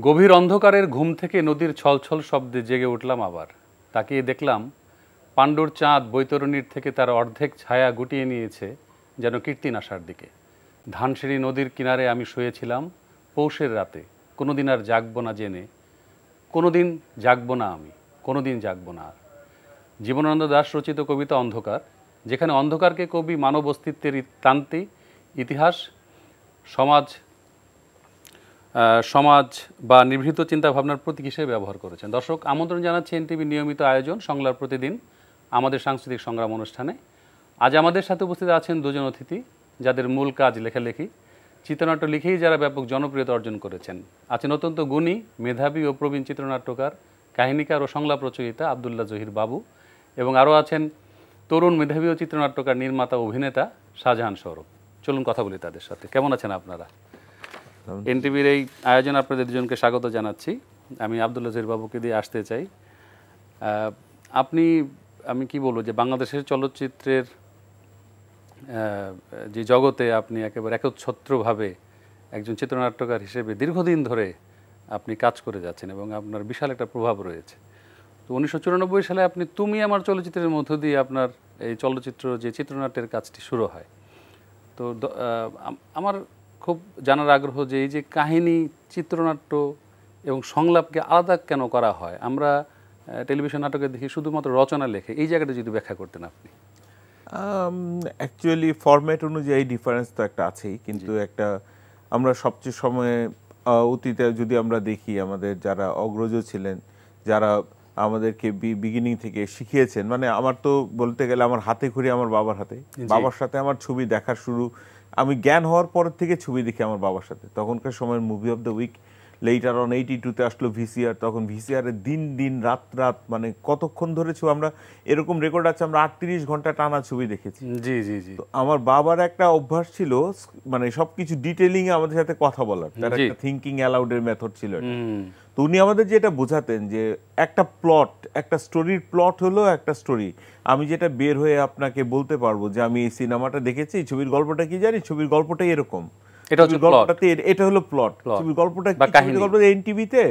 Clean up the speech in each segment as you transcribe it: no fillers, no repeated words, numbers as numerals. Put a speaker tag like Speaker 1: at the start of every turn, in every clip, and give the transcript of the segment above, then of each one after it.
Speaker 1: গভীর অন্ধকারের ঘুম থেকে নদীর ছলছল শব্দে জেগে উঠলাম আবার। তাকিয়ে দেখলাম পাণ্ডুর চাঁদ বৈতরণীর থেকে তার অর্ধেক ছায়া গুটিয়ে নিয়েছে যেন কীর্তিন আসার দিকে। ধানসিঁড়ি নদীর কিনারে আমি শুয়েছিলাম পৌষের রাতে, কোনোদিন আর জাগবো না জেনে, কোনোদিন জাগবো না আমি, কোনোদিন জাগবো না আর। জীবনানন্দ দাশ রচিত কবিতা অন্ধকার, যেখানে অন্ধকারকে কবি মানব অস্তিত্বের ক্রান্তি, ইতিহাস, সমাজ বা নিভৃত চিন্তাভাবনার প্রতীক হিসেবে ব্যবহার করেছেন। দর্শক, আমন্ত্রণ জানাচ্ছি এনটিভি নিয়মিত আয়োজন সংলাপ প্রতিদিন আমাদের সাংস্কৃতিক সংগ্রাম অনুষ্ঠানে। আজ আমাদের সাথে উপস্থিত আছেন দুজন অতিথি যাদের মূল কাজ লেখালেখি, চিত্রনাট্য লিখেই যারা ব্যাপক জনপ্রিয়তা অর্জন করেছেন। আছেন অত্যন্ত গুণী, মেধাবী ও প্রবীণ চিত্রনাট্যকার, কাহিনীকার ও সংলাপ রচয়িতা আব্দুল্লাহ জহির বাবু, এবং আরও আছেন তরুণ মেধাবী ও চিত্রনাট্যকার, নির্মাতা, অভিনেতা শাহজাহান সৌরভ। চলুন কথা বলি তাদের সাথে। কেমন আছেন আপনারা? এনটিভির এই আয়োজন আপনাদের দুজনকে স্বাগত জানাচ্ছি। আমি আব্দুল্লাহ জহির বাবুকে দিয়ে আসতে চাই। আমি কি বলবো যে বাংলাদেশের চলচ্চিত্রের যে জগতে আপনি একেবারে একচ্ছত্রভাবে একজন চিত্রনাট্যকার হিসেবে দীর্ঘদিন ধরে আপনি কাজ করে যাচ্ছেন এবং আপনার বিশাল একটা প্রভাব রয়েছে। তো 1994 সালে আপনি তুমি আমার চলচ্চিত্রের মধ্য দিয়ে আপনার এই চলচ্চিত্র যে চিত্রনাট্যের কাজটি শুরু হয়। তো আমার খুব জানার আগ্রহ যে এই যে কাহিনী, চিত্রনাট্য এবং সংলাপকে আলাদা কেন করা হয়? আমরা টেলিভিশন নাটকে দেখি শুধুমাত্র রচনা লেখে, এই জায়গাটা যদি ব্যাখ্যা করতেন আপনি।
Speaker 2: অ্যাকচুয়ালি ফরম্যাট অনুযায়ী ডিফারেন্স তো একটা আছেই, কিন্তু একটা আমরা সবচেয়ে সময়ে অতীতে যদি আমরা দেখি আমাদের যারা অগ্রজ ছিলেন, যারা আমাদেরকে বিগিনিং থেকে শিখিয়েছেন, মানে আমার তো বলতে গেলে আমার হাতে খড়ি আমার বাবার হাতে, বাবার সাথে আমার ছবি দেখা শুরু। আমি জ্ঞান হওয়ার পর থেকে ছবি দেখি আমার বাবার সাথে। তখনকার সময়ের movie of the week, later on 82-তে আসলো ভিসিআর। তখন ভিসিআরে দিন দিন রাত রাত মানে কতক্ষণ ধরেছি আমরা, এরকম রেকর্ড আছে আমরা 38 ঘন্টা টানা ছবি দেখেছি।
Speaker 1: জি জি জি।
Speaker 2: আমার বাবার একটা অভ্যাস ছিল মানে সবকিছু ডিটেইলিং এ আমাদের সাথে কথা বলার, তার একটা থিঙ্কিং অ্যালাউড এর মেথড ছিল। তো উনি আমাদের যেটা বোঝাতেন যে একটা প্লট, একটা স্টোরির প্লট হলো একটা স্টোরি। আমি যেটা বের হয়ে আপনাকে বলতে পারবো যে আমি এই সিনেমাটা দেখেছি, ছবির গল্পটা কি জানি, ছবির গল্পটাই এরকম, এটা হলো প্লট। ছবির গল্পটা এনটিভিতে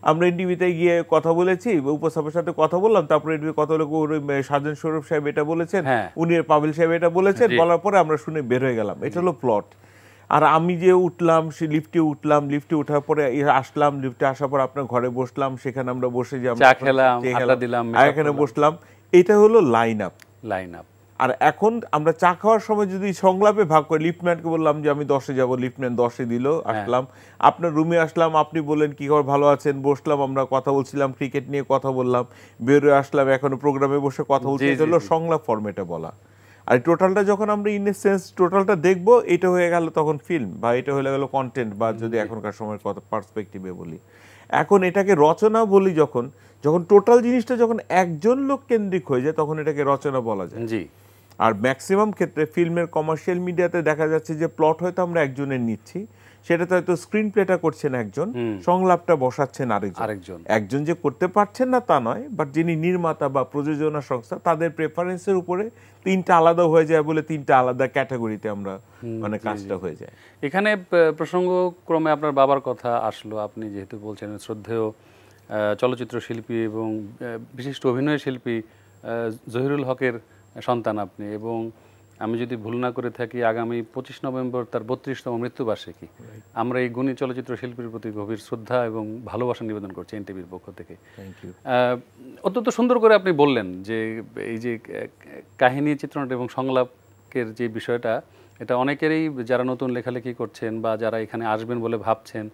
Speaker 2: আমরা এনটিভিতে গিয়ে কথা বলেছি, উপস্থাপকের সাথে কথা বললাম, তারপরে কথা হলো শাহজাহান সৌরভ সাহেব এটা বলেছেন, উনি পাবেল সাহেব এটা বলেছেন, বলার পরে আমরা শুনে বের হয়ে গেলাম। এটা হলো প্লট। আর আমি যে উঠলাম, সে লিফটে উঠলাম, লিফটে ওঠার পরে আসলাম, লিফটে আসার পর আপনার ঘরে বসলাম, সেখানে আমরা বসে যে এখানে বসলাম, এটা হলো লাইন আপ। আর এখন আমরা চা খাওয়ার সময় যদি সংলাপে ভাগ করি, লিফটম্যানকে বললাম যে আমি 10-এ যাবো, লিফটম্যান 10-এ দিল, আসলাম, আপনার রুমে আসলাম, আপনি বললেন কি খবর, ভালো আছেন, বসলাম, আমরা কথা বলছিলাম, ক্রিকেট নিয়ে কথা বললাম, বেরোয় আসলাম, এখনো প্রোগ্রামে বসে কথা বলছি। এটা হলো সংলাপ ফরম্যাটে বলা। আর টোটালটা যখন আমরা ইন এ সেন্স টোটালটা দেখবো, এটা হয়ে গেল তখন ফিল্ম, বা এটা হয়ে গেল কন্টেন্ট, বা যদি এখনকার সময়ের কথা পার্সপেক্টিভে বলি, এখন এটাকে রচনা বলি। যখন টোটাল জিনিসটা যখন একজন লোক কেন্দ্রিক হয়ে যায়, তখন এটাকে রচনা বলা যায়। জি। আর ম্যাক্সিমাম ক্ষেত্রে ফিল্মের কমার্শিয়াল মিডিয়াতে দেখা যাচ্ছে যে প্লট হয়তো আমরা একজনের নিচ্ছি, সেটাতে হয়তো স্ক্রিন প্লেটা করছেন একজন, সংলাপটা বসাচ্ছেন আরেকজন। একজন যে করতে পারছেন না তা নয়, বাট যিনি নির্মাতা বা প্রযোজনা সংস্থা, তাদের প্রেফারেন্সের উপরে তিনটা আলাদা হয়ে যায় বলে তিনটা আলাদা ক্যাটাগরিতে আমরা মানে কাজটা হয়ে যায়।
Speaker 1: এখানে প্রসঙ্গক্রমে আপনার বাবার কথা আসলো। আপনি যেহেতু বলছেন শ্রদ্ধেয় চলচ্চিত্র শিল্পী এবং বিশিষ্ট অভিনয় শিল্পী জহিরুল হকের সন্তান আপনি, এবং আমি যদি ভুল না করে থাকি আগামী 25 নভেম্বর তার 32তম মৃত্যুবার্ষিকী। আমরা এই গুণী চলচ্চিত্র শিল্পীর প্রতি গভীর শ্রদ্ধা এবং ভালোবাসা নিবেদন করছি এনটিভির পক্ষ থেকে। অত্যন্ত সুন্দর করে আপনি বললেন যে এই যে কাহিনী, চিত্রনাট্য এবং সংলাপের যে বিষয়টা, এটা অনেকেরই যারা নতুন লেখালেখি করছেন বা যারা এখানে আসবেন বলে ভাবছেন,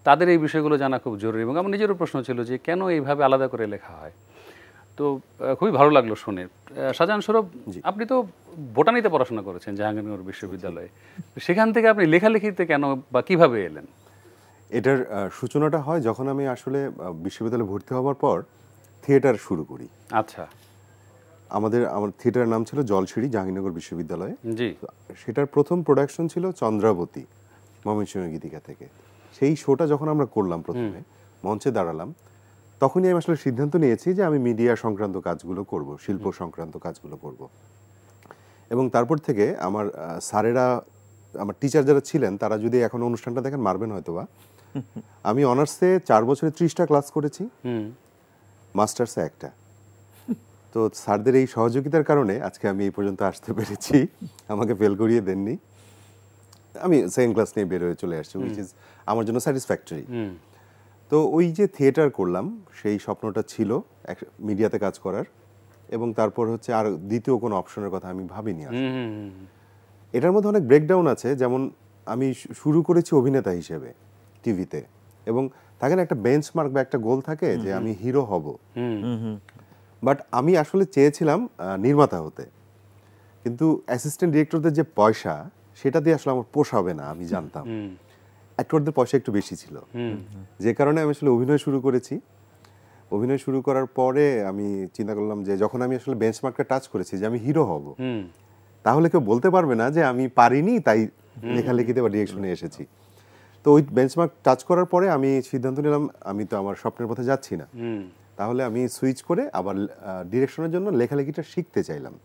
Speaker 1: তাদের এই বিষয়গুলো জানা খুব জরুরি। এবং আমার নিজেরও প্রশ্ন ছিল যে কেন এইভাবে আলাদা করে লেখা হয়। তো খুবই ভালো লাগলো শুনে। শাহজাহান সৌরভ, আপনি তো বোটানিতে পড়াশোনা করেছেন জাহাঙ্গীরনগর বিশ্ববিদ্যালয়ে, সেখান থেকে আপনি লেখালেখিতে কেন বা কিভাবে এলেন?
Speaker 3: এটার সূচনাটা হয় যখন আমি আসলে বিশ্ববিদ্যালয়ে ভর্তি হওয়ার পর থিয়েটার শুরু করি।
Speaker 1: আচ্ছা।
Speaker 3: আমার থিয়েটারের নাম ছিল জলসিঁড়ি, জাহাঙ্গীরনগর বিশ্ববিদ্যালয়ে।
Speaker 1: জি।
Speaker 3: সেটার প্রথম প্রোডাকশন ছিল চন্দ্রাবতী, ময়মনসিংহ গীতিকা থেকে। সেই শোটা যখন আমরা করলাম, প্রথমে মঞ্চে দাঁড়ালাম, তখনই আমি আসলে সিদ্ধান্ত নিয়েছি যে আমি মিডিয়া সংক্রান্ত কাজগুলো করব, শিল্প সংক্রান্ত কাজগুলো করব। এবং তারপর থেকে আমার স্যারেরা, আমার টিচার যারা ছিলেন, তারা যদি এখন অনুষ্ঠানটা দেখেন মারবেন হয়তোবা, আমি অনার্সে 4 বছরে 30টা ক্লাস করেছি, মাস্টার্সে একটা। তো স্যারদের এই সহযোগিতার কারণে আজকে আমি এই পর্যন্ত আসতে পেরেছি, আমাকে ফেল করিয়ে দেননি। আমি সেকেন্ড ক্লাস নিয়ে বের হয়ে চলে আসছি, উইচ ইজ আমার জন্য স্যাটিসফ্যাক্টরি। তো ওই যে থিয়েটার করলাম, সেই স্বপ্নটা ছিল মিডিয়াতে কাজ করার, এবং তারপর হচ্ছে আর দ্বিতীয় কোনো অপশনের কথা আমি ভাবিনি। এটার মধ্যে অনেক ব্রেকডাউন আছে, যেমন আমি শুরু করেছি অভিনেতা হিসেবে টিভিতে, এবং থাকে না একটা বেঞ্চমার্ক বা একটা গোল থাকে যে আমি হিরো হব, বাট আমি আসলে চেয়েছিলাম নির্মাতা হতে। কিন্তু অ্যাসিস্ট্যান্ট ডিরেক্টরদের যে পয়সা, সেটা দিয়ে আসলে আমার পোষাবে না, আমি জানতাম। অ্যাক্টরদের পয়সা একটু বেশি ছিল, যে কারণে আমি আসলে অভিনয় শুরু করেছি। অভিনয় শুরু করার পরে আমি চিন্তা করলাম যে যখন আমি আসলে বেঞ্চমার্কটা টাচ করেছি যে আমি হিরো হব, তাহলে কেউ বলতে পারবে না যে আমি পারিনি তাই লেখালেখিতে বা ডিরেকশনে এসেছি। তো ওই বেঞ্চমার্ক টাচ করার পরে আমি সিদ্ধান্ত নিলাম আমি তো আমার স্বপ্নের পথে যাচ্ছি না, তাহলে আমি সুইচ করে আবার ডিরেকশনের জন্য লেখালেখিটা শিখতে চাইলাম।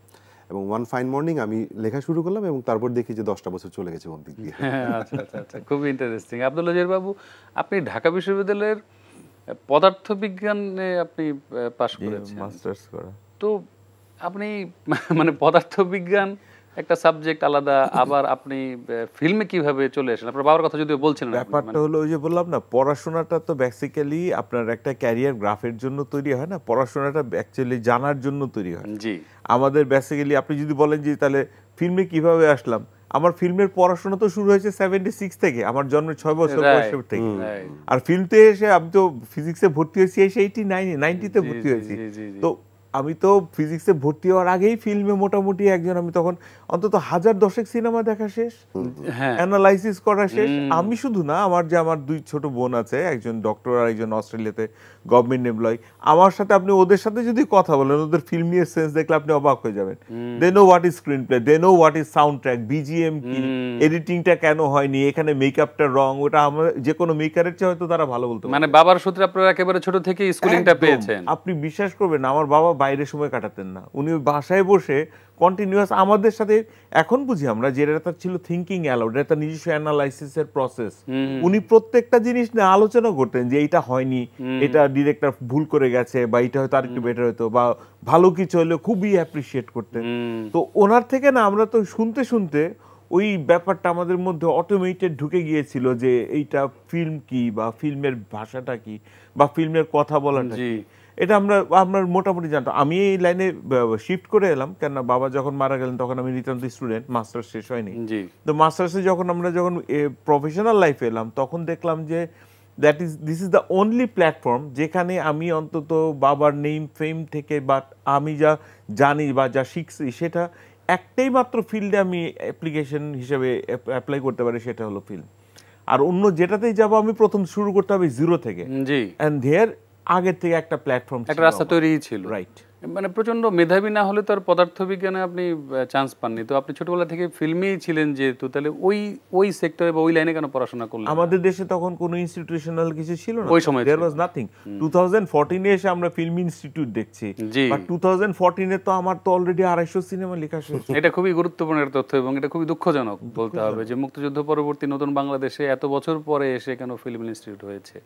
Speaker 3: এবং ওয়ান ফাইন মর্নিং আমি লেখা শুরু করলাম, এবং তারপর দেখি যে 10টা বছর চলে গেছে কোন দিক দিয়ে।
Speaker 1: আচ্ছা আচ্ছা আচ্ছা, খুব ইন্টারেস্টিং। আব্দুল আজিজ বাবু, আপনি ঢাকা বিশ্ববিদ্যালয়ের পদার্থবিজ্ঞানে আপনি পাশ করেছেন,
Speaker 2: মাস্টার্স করা।
Speaker 1: তো আপনি মানে পদার্থবিজ্ঞান একটা সাবজেক্ট আলাদা, আবার আপনি ফিল্মে কিভাবে চলে আসেন? আপনার বাবার কথা যদিও বলছিলেন।
Speaker 2: ব্যাপারটা হলো ওই যে বললাম না, পড়াশোনাটা তো বেসিক্যালি আপনার একটা ক্যারিয়ার গ্রাফের জন্য তৈরি হয় না, পড়াশোনাটা অ্যাকচুয়ালি জানার জন্য তৈরি হয়।
Speaker 1: জি,
Speaker 2: আমাদের বেসিক্যালি আপনি যদি বলেন যে তাহলে ফিল্মে কিভাবে আসলাম, আমার ফিল্মের পড়াশোনা তো শুরু হয়েছে 76 থেকে, আমার জন্মের 6 বছর বয়সের থেকে। আর ফিল্মতে এসে আমি তো ফিজিক্সে ভর্তি হয়েছি এসে 90-তে ভর্তি হয়েছি। তো আমি তো ফিজিক্সে ভর্তি হওয়ার আগেই ফিল্মে মোটামুটি একজন, আমি তখন অন্তত 1010 সিনেমা দেখা শেষ, অ্যানালাইসিস করা শেষ। আমি শুধু না, আমার 2 ছোট বোন আছে, একজন ডক্টর আর একজন অস্ট্রেলিয়াতে গভর্নমেন্ট এমপ্লয়ি। আমার সাথে আপনি ওদের সাথে যদি কথা বলেন, ওদের ফিল্ম নিয়ে সেন্স দেখলে আপনি অবাক হয়ে যাবেন। They know what is screenplay, they know what is soundtrack, BGM কি, এডিটিংটা কেন হয়নি, এখানে মেকআপটা রং, ওটা আমরা যে কোনো মেকারের চেয়ে হয়তো তারা ভালো বলতে পারে।
Speaker 1: মানে বাবার সূত্রে আপনারা একেবারে ছোট থেকে স্কুলিংটা পেয়েছেন।
Speaker 2: আপনি বিশ্বাস করবেন না, আমার বাবা বাইরে সময় কাটাতেন না, উনি বাসায় বসে কন্টিনিউয়াস আমাদের সাথে। এখন বুঝি আমরা যে এটা ছিল থিঙ্কিং অ্যালাউড, এটা নিজস্ব অ্যানালাইসিসের প্রসেস। উনি প্রত্যেকটা জিনিস নিয়ে আলোচনা করতেন যে এটা হয়নি, এটা ডিরেক্টর ভুল করে গেছে, বা এটা হয়তো আরেকটু বেটার হতো, বা ভালো কিছু হলে খুবই অ্যাপ্রিসিয়েট করতেন। তো ওনার থেকে না আমরা তো শুনতে শুনতে ওই ব্যাপারটা আমাদের মধ্যে অটোমেটেড ঢুকে গিয়েছিল যে এইটা ফিল্ম কি, বা ফিল্মের ভাষাটা কি, বা ফিল্মের কথা বলাটা কি, এটা আমরা মোটামুটি জানতাম। আমি এই লাইনে শিফট করে এলাম, কেন বাবা যখন মারা গেলেন তখন আমি নিতান্ত স্টুডেন্ট, মাস্টার্স শেষ হয়নি। তো মাস্টার্সে যখন আমরা প্রফেশনাল লাইফে এলাম, তখন দেখলাম যে this is the only platform যেখানে আমি অন্তত বাবার নেম ফেম থেকে বা আমি যা জানি বা যা শিখছি সেটা একটাই মাত্র ফিল্ডে আমি অ্যাপ্লিকেশন হিসেবে অ্যাপ্লাই করতে পারি, সেটা হলো ফিল্ম। আর অন্য যেটাতেই যাব আমি প্রথম শুরু করতে হবে জিরো থেকে, এন্ড দেয়ার আগের থেকে একটা প্ল্যাটফর্ম,
Speaker 1: একটা রাস্তা তৈরি ছিল।
Speaker 2: রাইট।
Speaker 1: মানে প্রচন্ড মেধাবী না হলে তো আর পদার্থবিজ্ঞানে আপনি চান্স পাননি। তো আপনি ছোটবেলা থেকে ফিল্মেই ছিলেন যেহেতু, তাহলে ওই সেক্টরে বা ওই লাইনে কেন পড়াশোনা করলেন?
Speaker 2: আমাদের দেশে তখন কোনো ইনস্টিটিউশনাল কিছু ছিল না,
Speaker 1: ওই সময়
Speaker 2: দেয়ার ওয়াজ নাথিং। 2014 এ এসে আমরা ফিল্ম ইনস্টিটিউট দেখছি, বাট 2014 এ তো আমার তো অলরেডি 250 সিনেমা লেখা শেষ।
Speaker 1: এটা খুবই গুরুত্বপূর্ণ একটা তথ্য, এবং এটা খুবই দুঃখজনক বলতে হবে যে মুক্তিযুদ্ধ পরবর্তী নতুন বাংলাদেশে এত বছর পরে এসে কেন ফিল্ম ইনস্টিটিউট হয়েছে,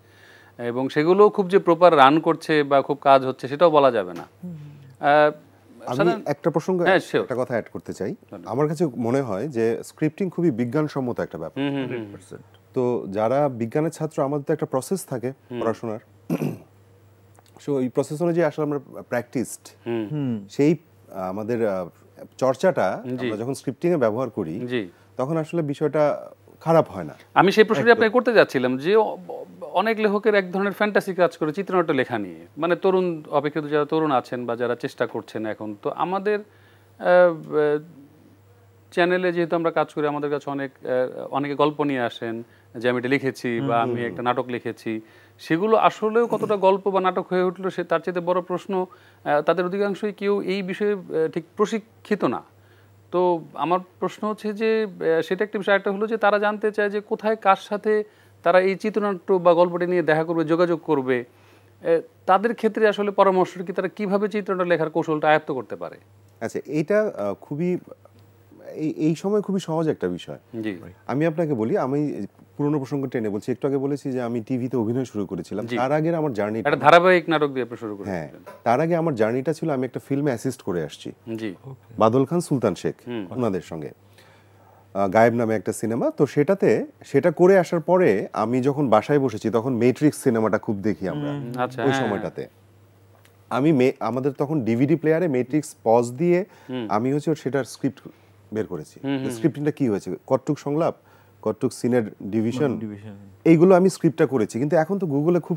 Speaker 1: এবং সেগুলো খুব যে প্রপার রান করছে বা খুব কাজ হচ্ছে সেটাও বলা যাবে না।
Speaker 3: আমি একটা প্রসঙ্গ, একটা কথা অ্যাড করতে চাই। আমার কাছে মনে হয় যে স্ক্রিপ্টিং খুবই বিজ্ঞানসম্মত একটা ব্যাপার। তো যারা বিজ্ঞানের ছাত্র, আমাদের তো একটা প্রসেস থাকে পড়াশোনার, সো এই প্রসেস অনুযায়ী আসলে আমরা প্র্যাকটিসড, সেই আমাদের চর্চাটা আমরা যখন স্ক্রিপ্টিং এ ব্যবহার করি তখন আসলে বিষয়টা খারাপ হয় না।
Speaker 1: আমি সেই প্রশ্নটি আপনাকে করতে যাচ্ছিলাম যে অনেক লেখকের এক ধরনের ফ্যান্টাসি কাজ করে চিত্রনাট্য লেখা নিয়ে, মানে তরুণ অপেক্ষিত যারা তরুণ আছেন বা যারা চেষ্টা করছেন এখন। তো আমাদের চ্যানেলে যেহেতু আমরা কাজ করি, আমাদের কাছে অনেকে গল্প নিয়ে আসেন যে আমি এটা লিখেছি বা আমি একটা নাটক লিখেছি, সেগুলো আসলেও কতটা গল্প বা নাটক হয়ে উঠলো সে তার চেয়ে বড় প্রশ্ন। তাদের অধিকাংশই কেউ এই বিষয়ে ঠিক প্রশিক্ষিত না। তো আমার প্রশ্ন হচ্ছে যে সেটা একটা বিষয়, একটা হলো যে তারা জানতে চায় যে কোথায় কার সাথে তারা এই চিত্রনাট্য বা গল্পটি নিয়ে দেখা করবে, যোগাযোগ করবে। তাদের ক্ষেত্রে আসলে পরামর্শ কি, তারা কিভাবে চিত্রনাট্য লেখার কৌশলটা আয়ত্ত করতে পারে?
Speaker 3: আচ্ছা, এইটা খুবই এই সময় খুবই সহজ একটা বিষয়।
Speaker 1: জি
Speaker 3: আমি আপনাকে বলি, আমি পুরনো প্রসঙ্গ টেনে বলছি, একটু আগে বলেছি যে আমি টিভিতে অভিনয় শুরু করেছিলাম। তার আগে আমার জার্নি,
Speaker 1: একটা ধারাবাহিক নাটক দিয়ে আপনি শুরু করেছেন।
Speaker 3: হ্যাঁ, তার আগে আমার জার্নিটা ছিল আমি একটা ফিল্মে অ্যাসিস্ট করে আসছি,
Speaker 1: জি
Speaker 3: বাদল খান সুলতান শেখ ওনাদের সঙ্গে, গায়েব নামে একটা সিনেমা। তো সেটা করে আসার পরে আমি যখন বাসায় বসেছি তখন মেট্রিক্স সিনেমাটা খুব দেখি আমরা
Speaker 1: আচ্ছা
Speaker 3: ওই সময়টাতে। আমি আমাদের তখন ডিভিডি প্লেয়ারে মেট্রিক্স পজ দিয়ে আমি হচ্ছে সেটার স্ক্রিপ্ট বের করেছি। স্ক্রিপ্টটা কি হয়েছে, কতটুক সংলাপ, কতটুক সিনের ডিভিশন, এইগুলো আমি স্ক্রিপ্টটা করেছি। কিন্তু এখন তো গুগলে খুব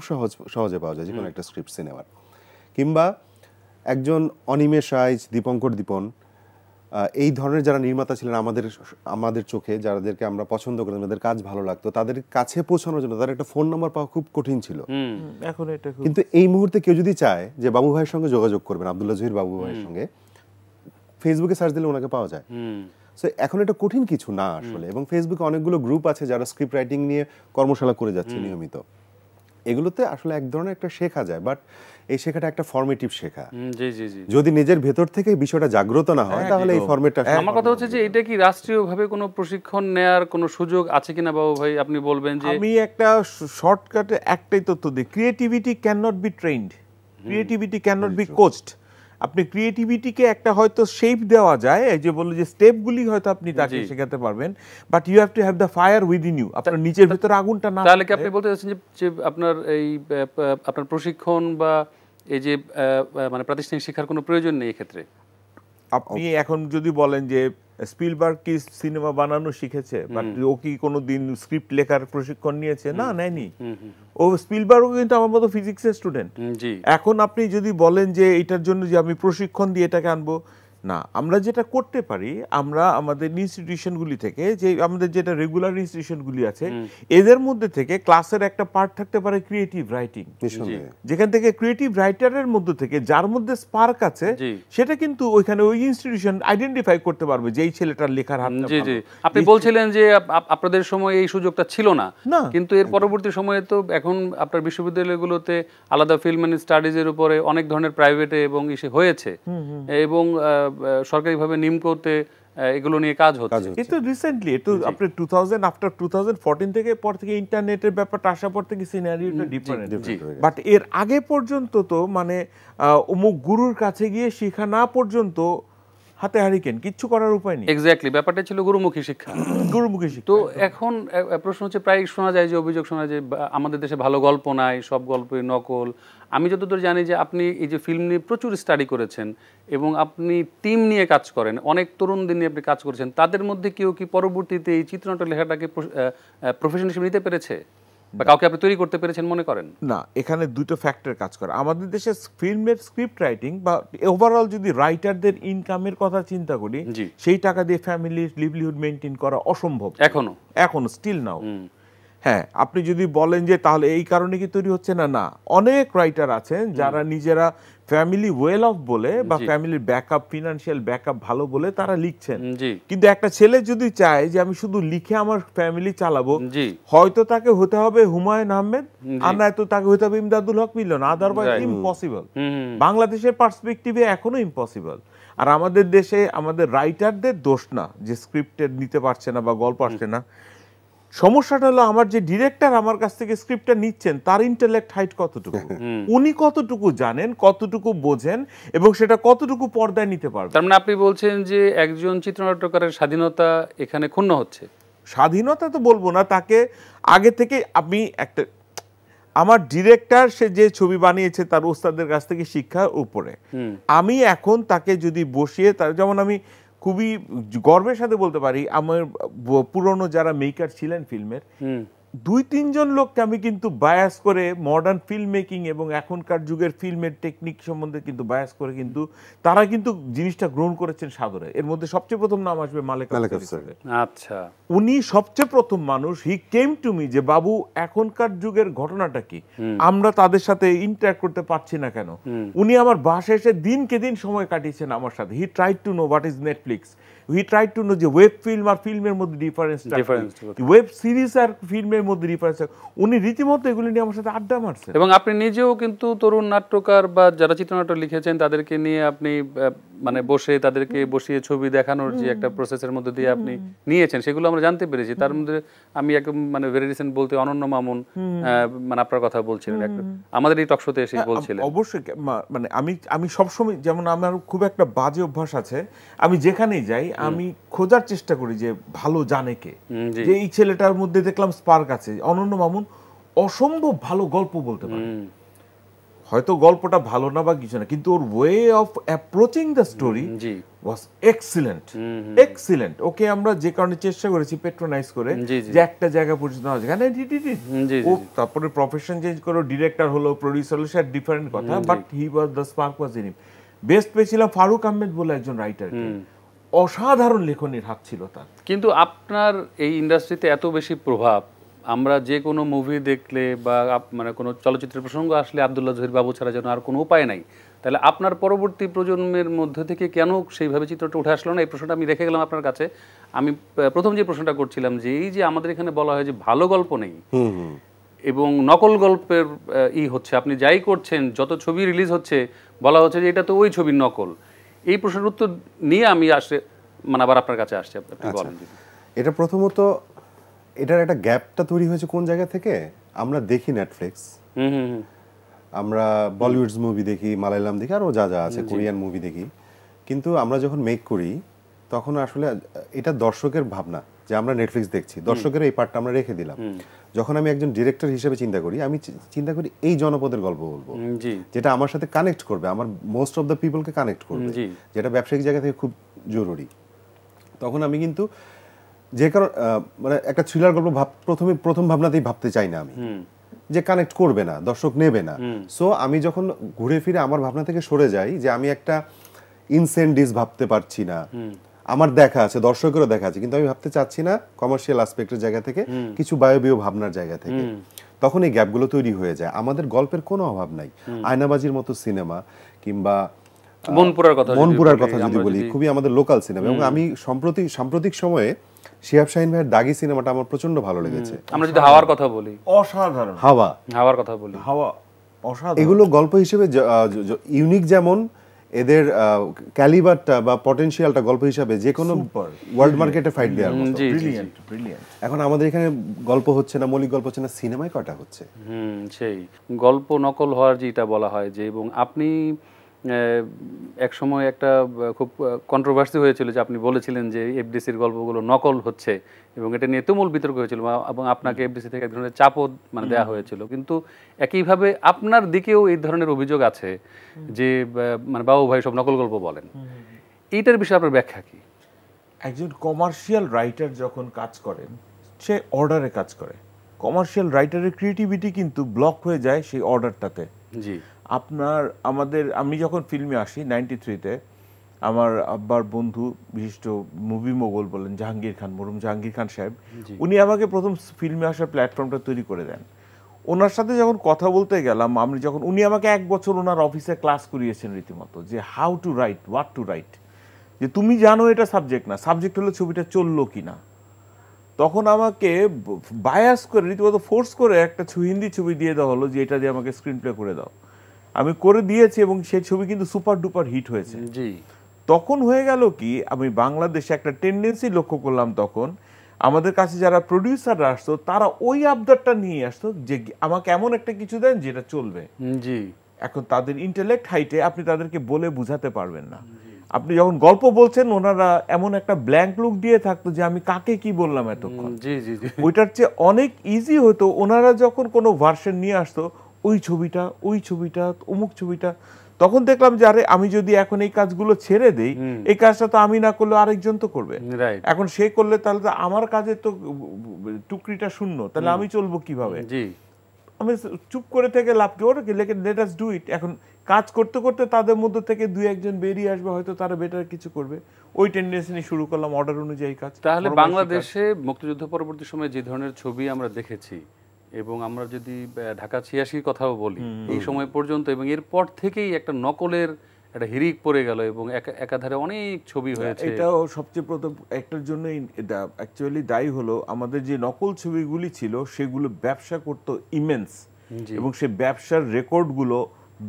Speaker 3: সহজে পাওয়া যায় যে কোনো একটা স্ক্রিপ্ট সিনেমার। কিংবা একজন অনিমেষ রাইজ, দীপঙ্কর দীপন, এই ধরনের যারা নির্মাতা ছিলেন আমাদের চোখে, যাদেরকে আমরা পছন্দ করতাম, যাদের কাজ ভালো লাগতো, তাদের কাছে পৌঁছানোর জন্য তাদের একটা ফোন নাম্বার পাওয়া খুব কঠিন ছিল।
Speaker 2: এখন এটা
Speaker 3: কিন্তু এই মুহূর্তে কেউ যদি চায় যে বাবু ভাইয়ের সঙ্গে যোগাযোগ করবেন, আব্দুল্লাহ জহির বাবু ভাইয়ের সঙ্গে, ফেসবুকে সার্চ দিলে ওনাকে পাওয়া যায়। সো এখন এটা কঠিন কিছু না আসলে। এবং ফেসবুকে অনেকগুলো গ্রুপ আছে যারা স্ক্রিপ্ট রাইটিং নিয়ে কর্মশালা করে যাচ্ছে নিয়মিত। এগুলোতে আসলে এক ধরনের একটা শেখা যায়, বাট এই শেখাটা একটা ফর্মেটিভ শেখা। যদি নিজের ভেতর থেকে বিষয়টা জাগ্রত না হয় তাহলে এই ফর্মেটটা।
Speaker 1: আমার কথা হচ্ছে যে এটা কি রাষ্ট্রীয়ভাবে কোনো প্রশিক্ষণ নেয়ার কোনো সুযোগ আছে কিনা বাবু ভাই, আপনি বলবেন? যে
Speaker 2: আমি একটা শর্টকাটে একটাই তথ্য দিই, creativity can not be trained, creativity can not be coached. আপনি ক্রিয়েটিভিটিকে একটা হয়তো শেপ দেওয়া যায়, এই যে বললো যে স্টেপগুলি হয়তো আপনি তাকে শেখাতে পারবেন, but you have to have the fire within you. আপনার নিচের ভিতরে আগুনটা না।
Speaker 1: তাহলে কি আপনি বলতে চাচ্ছেন যে আপনার এই আপনার প্রশিক্ষণ বা এই যে মানে প্রাতিষ্ঠানিক শিক্ষার কোনো প্রয়োজন নেই এক্ষেত্রে?
Speaker 2: আপনি এখন যদি বলেন যে স্পিলবার্গ কি সিনেমা বানানো শিখেছে, বাট ও কি কোনোদিন স্ক্রিপ্ট লেখার প্রশিক্ষণ নিয়েছে? না, নেয়নি। ও স্পিলবার্গও কিন্তু আমার মতো ফিজিক্সের স্টুডেন্ট। এখন আপনি যদি বলেন যে এটার জন্য যে আমি প্রশিক্ষণ দিয়ে এটাকে আনবো, না। আমরা যেটা করতে পারি, আমরা আমাদের ইনস্টিটিউশনগুলি থেকে, যে আমাদের যেটা রেগুলার ইনস্টিটিউশনগুলি আছে, এদের মধ্যে থেকে ক্লাসের একটা পার্ট থাকতে পারে ক্রিয়েটিভ রাইটিং, যেখান থেকে ক্রিয়েটিভ রাইটারের মধ্যে থেকে যার মধ্যে স্পার্ক আছে সেটা কিন্তু ওইখানে ওই ইনস্টিটিউশন আইডেন্টিফাই করতে পারবে যে এই ছেলেটার লেখার হাত।
Speaker 1: আপনি বলছিলেন যে আপনাদের সময় এই সুযোগটা ছিল না, কিন্তু এর পরবর্তী সময়ে তো এখন আপনার বিশ্ববিদ্যালয়গুলোতে আলাদা ফিল্ম অ্যান্ড স্টাডিজের উপরে অনেক ধরনের প্রাইভেটে এবং ইসে হয়েছে, এবং সরকারিভাবে নিমকোতে এগুলো নিয়ে কাজ হচ্ছে।
Speaker 2: কিন্তু রিসেন্টলি একটু আপনি 2000 আফটার 2014 থেকে পর থেকে ইন্টারনেটের ব্যাপারটা আসার পর থেকে সিনারিওটা ডিফারেন্ট। বাট এর আগে পর্যন্ত তো মানে অমুক গুরুর কাছে গিয়ে শেখা না পর্যন্ত হাতে হারিকেন, কিচ্ছু করার উপায় নেই।
Speaker 1: এক্স্যাক্টলি, ব্যাপারটা ছিল গুরুমুখী শিক্ষা।
Speaker 2: গুরুমুখী শিক্ষা।
Speaker 1: তো এখন প্রশ্ন হচ্ছে, প্রায় শোনা যায় যে, অভিযোগ শোনা যায় আমাদের দেশে ভালো গল্প নাই, সব গল্পই নকল। আমি যতদূর জানি যে আপনি এই যে ফিল্ম নিয়ে প্রচুর স্টাডি করেছেন এবং আপনি টিম নিয়ে কাজ করেন, অনেক তরুণদের নিয়ে আপনি কাজ করেছেন, তাদের মধ্যে কেউ কি পরবর্তীতে এই চিত্রনাট্য লেখাটাকে প্রফেশন হিসেবে নিতে পেরেছে বা কাউকে আপনি তৈরি করতে পেরেছেন মনে করেন?
Speaker 2: না, এখানে দুটো ফ্যাক্টর কাজ করে। আমাদের দেশে ফিল্মের স্ক্রিপ্ট রাইটিং বা ওভারঅল যদি রাইটারদের ইনকামের কথা চিন্তা করি, সেই টাকা দিয়ে ফ্যামিলির লিভলিহুড মেনটেন করা অসম্ভব এখনো স্টিল নাও। হ্যাঁ, আপনি যদি বলেন যে তাহলে এই কারণে কি তৈরি হচ্ছে না, না, অনেক রাইটার আছেন যারা নিজেরা ফ্যামিলি ওয়েল অফ বলে বা ফ্যামিলির ব্যাকআপ, ফিনান্সিয়াল ব্যাকআপ ভালো বলে তারা লিখছেন। কিন্তু একটা ছেলে যদি চায় যে আমি শুধু লিখে আমার ফ্যামিলি চালাবো, হয়তো তাকে হতে হবে হুমায়ুন আহমেদ, আর নয়তো তাকে হতে হবে ইমদাদুল হক মিলন, আদারওয়াইজ ইম্পসিবল। বাংলাদেশের পার্সপেক্টিভে এখনো ইম্পসিবল। আর আমাদের দেশে আমাদের রাইটারদের দোষ না যে স্ক্রিপ্টের নিতে পারছে না বা গল্প আসছে না। সমস্যাটা হলো আমার যে ডিরেক্টর আমার কাছ থেকে স্ক্রিপ্টটা নিচ্ছেন তার ইন্টেলেক্ট হাইট কতটুকু, উনি কতটুকু জানেন, কতটুকু বোঝেন এবং সেটা কতটুকু পর্দায় নিতে পারবেন।
Speaker 1: তার মানে আপনি বলছেন যে একজন চিত্রনাট্যকারের স্বাধীনতা এখানে ক্ষুণ্ণ হচ্ছে?
Speaker 2: স্বাধীনতা তো বলবো না, তাকে আগে থেকে আমি একটা, আমার ডিরেক্টর সে যে ছবি বানিয়েছে তার ওস্তাদের কাছ থেকে শিক্ষার উপরে, আমি এখন তাকে যদি বসিয়ে, তার যেমন আমি খুবই গর্বের সাথে বলতে পারি আমার পুরনো যারা মেকার ছিলেন ফিল্মের, 2-3 জন লোককে আমি কিন্তু বায়াস করে মডার্ন ফিল্ম মেকিং এবং এখনকার যুগের ফিল্মের টেকনিক সম্বন্ধে কিন্তু বায়াস করে কিন্তু তারা কিন্তু জিনিসটা গ্রহণ করেছেন সাদরে। এর মধ্যে সবচেয়ে প্রথম নাম আসবে মালেক আফসার।
Speaker 1: আচ্ছা,
Speaker 2: উনি সবচেয়ে প্রথম মানুষ, হি কেম টু মি যে বাবু এখনকার যুগের ঘটনাটা কি, আমরা তাদের সাথে ইন্টারঅ্যাক্ট করতে পারছি না কেন। উনি আমার বাসায় এসে দিনকে দিন সময় কাটিয়েছেন আমার সাথে। He tried to know what is Netflix, he tried to know যে ওয়েব ফিল্ম আর ফিল্মের মধ্যে ডিফারেন্স, ওয়েব সিরিজ আর ফিল্মের মধ্যে ডিফারেন্স। উনি রীতিমতো এগুলো নিয়ে আমার সাথে আড্ডা মারছেন।
Speaker 1: এবং আপনি নিজেও কিন্তু তরুণ নাট্যকার বা যারা চিত্রনাট্য লিখেছেন তাদেরকে নিয়ে আপনি মানে বসে তাদেরকে বসিয়ে ছবি দেখানোর যে একটা প্রসেসের মধ্যে দিয়ে আপনি নিয়েছেন, সেগুলো আমরা জানতে পেরেছি। তার মধ্যে আমি একদম মানে ভেরি রিসেন্ট বলতে অনন্য মামুন মানে আপনার কথা বলছিলেন, আমাদের এই টক শোতে এসে বলছিলেন।
Speaker 2: অবশ্যই মানে আমি সবসময়, যেমন আমার খুব একটা বাজে অভ্যাস আছে, আমি যেখানেই যাই আমি খোঁজার চেষ্টা করি যে ভালো জানে কে, যে এই ছেলেটার মধ্যে দেখলাম স্পার্ক আছে। অনন্য মামুন অসম্ভব ভালো গল্প বলতে পারে, হয়তো গল্পটা ভালো না বা কিছু না, কিন্তু ওর way of approaching the story was excellent, excellent. Okay আমরা যে কারণে চেষ্টা করেছি পেট্রোনাইজ করে যে একটা জায়গা পর্যন্ত না যেখানে ও তারপরে প্রফেশন চেঞ্জ করে ডিরেক্টর হলো, প্রডিউসার হলো, সেটা ডিফারেন্ট কথা, but he was the spark was in him. Best পেয়েছিলাম ফারুক আহমেদ বলে একজন রাইটার, অসাধারণ লেখনীর হাত ছিল তার।
Speaker 1: কিন্তু আপনার এই ইন্ডাস্ট্রিতে এত বেশি প্রভাব, আমরা যে কোনো মুভি দেখলে বা মানে কোনো চলচ্চিত্রের প্রসঙ্গ আসলে আব্দুল্লাহ জহির বাবু ছাড়া যেন আর কোনো উপায় নাই, তাহলে আপনার পরবর্তী প্রজন্মের মধ্যে থেকে কেন সেইভাবে চিত্রটা উঠে আসলো না? এই প্রশ্নটা আমি রেখে গেলাম আপনার কাছে। আমি প্রথম যে প্রশ্নটা করছিলাম যে এই যে আমাদের এখানে বলা হয় যে ভালো গল্প নেই এবং নকল গল্পের হচ্ছে, আপনি যাই করছেন, যত ছবি রিলিজ হচ্ছে বলা হচ্ছে যে এটা তো ওই ছবির নকল। এই প্রশ্নের উত্তর নিয়ে আমি মানে আবার আপনার কাছে আসছি, আপনি বলেন।
Speaker 3: এটা প্রথমত এটার একটা গ্যাপটা তৈরি হয়েছে কোন জায়গা থেকে? আমরা দেখি নেটফ্লিক্স, আমরা বলিউডস মুভি দেখি, মালায়ালাম দেখি, আরও যা যা আছে, কোরিয়ান মুভি দেখি, কিন্তু আমরা যখন মেক করি তখন আসলে এটা দর্শকের ভাবনা যে আমরা নেটফ্লিক্স দেখছি, দর্শকের এই পার্টটা আমরা রেখে দিলাম। যখন আমি একজন ডিরেক্টর হিসেবে চিন্তা করি, আমি চিন্তা করি এই জনপদের গল্প বলবো, যেটা আমার সাথে কানেক্ট করবে, আমার মোস্ট অফ দ্য পিপলকে কানেক্ট করবে, যেটা ব্যবসায়িক জায়গা থেকে খুব জরুরি। তখন আমি কিন্তু যে কারণ মানে একটা থ্রিলার গল্প প্রথম ভাবনাতেই ভাবতে চাই না আমি, যে কানেক্ট করবে না, দর্শক নেবে না। সো আমি যখন ঘুরে ফিরে আমার ভাবনা থেকে সরে যাই যে আমি একটা ইনসেন্ডিস ভাবতে পারছি না, আমার দেখা আছে, দর্শকেরও দেখা আছে, কিন্তু আমি ভাবতে চাচ্ছি না কমার্শিয়াল আসপেক্টের জায়গা থেকে, কিছু বায়বীয় ভাবনার জায়গা থেকে, তখন এই গ্যাপগুলো তৈরি হয়ে যায়। আমাদের গল্পের কোনো অভাব নাই। আয়নাবাজির মতো সিনেমা কিংবা মনপুরার কথা যদি বলি, খুবই আমাদের লোকাল সিনেমা। এবং আমি সাম্প্রতিক সময়ে শিহাব শাহীন ভাইয়ের দাগি সিনেমাটা আমার প্রচন্ড ভালো লেগেছে।
Speaker 1: আমরা যদি হাওয়ার কথা বলি,
Speaker 2: অসাধারণ।
Speaker 1: হাওয়ার কথা বলি,
Speaker 2: হাওয়া অসাধারণ।
Speaker 3: এগুলো গল্প হিসেবে ইউনিক, যেমন এদের ক্যালিবারটা বা পটেনশিয়ালটা গল্প হিসাবে যে কোনো ওয়ার্ল্ড মার্কেটে ফাইট দেওয়ার মতো। এখন আমাদের এখানে গল্প হচ্ছে না, মৌলিক গল্প হচ্ছে না, সিনেমায় কটা হচ্ছে।
Speaker 1: সেই গল্প নকল হওয়ার যেটা বলা হয় যে, এবং আপনি এক সময় একটা খুব কন্ট্রোভার্সি হয়েছিল যে আপনি বলেছিলেন যে এফডিসির গল্পগুলো নকল হচ্ছে এবং এটা নিয়ে তুমুল বিতর্ক হয়েছিল এবং আপনাকে এফডিসি থেকে এক ধরনের চাপও মানে দেওয়া হয়েছিল। কিন্তু একইভাবে আপনার দিকেও এই ধরনের অভিযোগ আছে যে মানে বাবু ভাই সব নকল গল্প বলেন। এইটার বিষয়ে আপনার ব্যাখ্যা কি?
Speaker 2: একজন কমার্শিয়াল রাইটার যখন কাজ করেন, সে অর্ডারে কাজ করে। কমার্শিয়াল রাইটারের ক্রিয়েটিভিটি কিন্তু ব্লক হয়ে যায় সেই অর্ডারটাতে।
Speaker 1: জি,
Speaker 2: আমি যখন ফিল্মে আসি 93-তে, আমার আব্বার বন্ধু বিশিষ্ট মুভি মোগল বলেন জাহাঙ্গীর খান, মরহুম জাহাঙ্গীর খান সাহেব, উনি আমাকে প্রথম ফিল্মে আসার প্ল্যাটফর্মটা তৈরি করে দেন। ওনার সাথে যখন কথা বলতে গেলাম, উনি আমাকে 1 বছর ওনার অফিসে ক্লাস করিয়েছেন রীতিমতো, যে how to right, what to right, যে তুমি জানো এটা সাবজেক্ট না, সাবজেক্ট হলো ছবিটা চললো কিনা। তখন আমাকে বায়াস করে, রীতিমতো ফোর্স করে একটা হিন্দি ছবি দিয়ে দেওয়া হলো যে এটা দিয়ে আমাকে স্ক্রিন প্লে করে দাও। আমি করে দিয়েছি এবং সেই ছবি কিন্তু সুপার ডুপার হিট হয়েছে। তখন হয়ে গেল কি, আমি বাংলাদেশে একটা টেন্ডেন্সি লক্ষ্য করলাম, তখন আমাদের কাছে যারা প্রডিউসাররা আসতো তারা ওই আবদারটা নিয়ে আসতো যে আমাকে এমন একটা কিছু দেন যেটা চলবে। এখন তাদের ইন্টেলেক্ট হাইটে আপনি তাদেরকে বলে বুঝাতে পারবেন না। আপনি যখন গল্প বলছেন, ওনারা এমন একটা ব্ল্যাঙ্ক লুক দিয়ে থাকতো যে আমি কাকে কি বললাম এতক্ষণ। ওইটার চেয়ে অনেক ইজি হতো ওনারা যখন কোনো ভার্সন নিয়ে আসতো, ওই ছবিটা, অমুক ছবিটা। তখন দেখলাম যে আরে আমি যদি এখন এই কাজগুলো ছেড়ে দেই, এই কাজটা তো আমি না করলে আরেকজন তো করবে। এখন সে করলে তাহলে তো আমার কাজের তো টুকরিটা শূন্য, তাহলে আমি চলবো কিভাবে? আমি চুপ করে থেকে লাভ কি, ওরা লেট আস ডু ইট। এখন কাজ করতে করতে তাদের মধ্যে থেকে 2-1 বেরিয়ে আসবে, হয়তো তারা বেটার কিছু করবে। ওই টেন্ডেন্সি নিয়ে শুরু করলাম, অর্ডার অনুযায়ী কাজ।
Speaker 1: তাহলে বাংলাদেশে মুক্তিযুদ্ধ পরবর্তী সময়ে যে ধরনের ছবি আমরা দেখেছি, এবং আমরা যদি ঢাকা 86 কথাও বলি, এই সময় পর্যন্ত এবং এরপর থেকেই একটা নকলের একটা হিরিক পড়ে গেল এবং একাধারে অনেক ছবি হয়েছে।
Speaker 2: এটাও সবচেয়ে প্রথম একটার জন্যই অ্যাকচুয়ালি দায়ী হলো, আমাদের যে নকল ছবিগুলি ছিল সেগুলো ব্যবসা করতো ইমেন্স, এবং সেই ব্যবসার রেকর্ডগুলো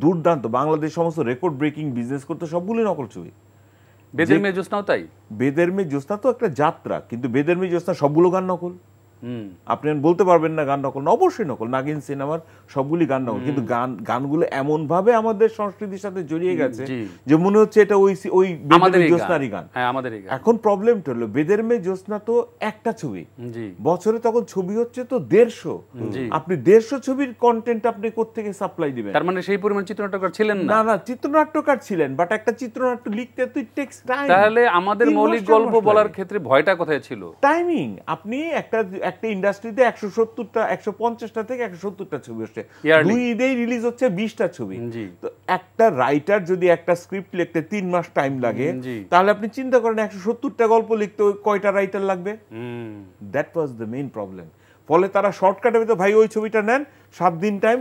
Speaker 2: দুর্দান্ত। বাংলাদেশ সমস্ত রেকর্ড ব্রেকিং বিজনেস করতো, সবগুলি নকল ছবি।
Speaker 1: বেদের মেয়ে জ্যোৎস্নাও তাই?
Speaker 2: বেদের মেয়ে জ্যোৎস্না তো একটা যাত্রা, কিন্তু বেদের মেয়ে জ্যোৎস্না সবগুলো গান নকল। আপনি বলতে পারবেন না গান নকল না, অবশ্যই নকল। নাগিন সিনেমার সবগুলি গান নকল, কিন্তু গানগুলো এমন ভাবে আমাদের সংস্কৃতির সাথে জড়িয়ে গেছে যে মনে হচ্ছে এটা ওই বেদের জ্যোৎস্নারই গান। এখন প্রবলেমটা হলো বেদের মেয়ে জ্যোৎস্না তো একটা ছবি, বছরে তখন ছবি হচ্ছে তো 150। আপনি 150 ছবির কন্টেন্ট আপনি কোত্থেকে সাপ্লাই দিবেন?
Speaker 1: তার মানে সেই পরিমাণ চিত্রনাট্যকার ছিলেন না?
Speaker 2: না, চিত্রনাট্যকার ছিলেন, বাট একটা চিত্রনাট্য লিখতে তো ইট টেকস টাইম।
Speaker 1: তাহলে আমাদের মৌলিক গল্প বলার ক্ষেত্রে ভয়টা কোথায় ছিল?
Speaker 2: টাইমিং। আপনি একটা ইন্ডাস্ট্রিতে 170টা 150টা থেকে 170টা ছবি হচ্ছে, 2 ঈদেই রিলিজ হচ্ছে 20টা ছবি। তো একটা রাইটার যদি একটা স্ক্রিপ্ট লিখতে 3 মাস টাইম লাগে, তাহলে আপনি চিন্তা করেন 170টা গল্প লিখতে কয়টা রাইটার লাগবে? That was the main problem. ফলে তারা শর্টকাটে তো ভাই ওই ছবিটা নেন, 7 দিন টাইম।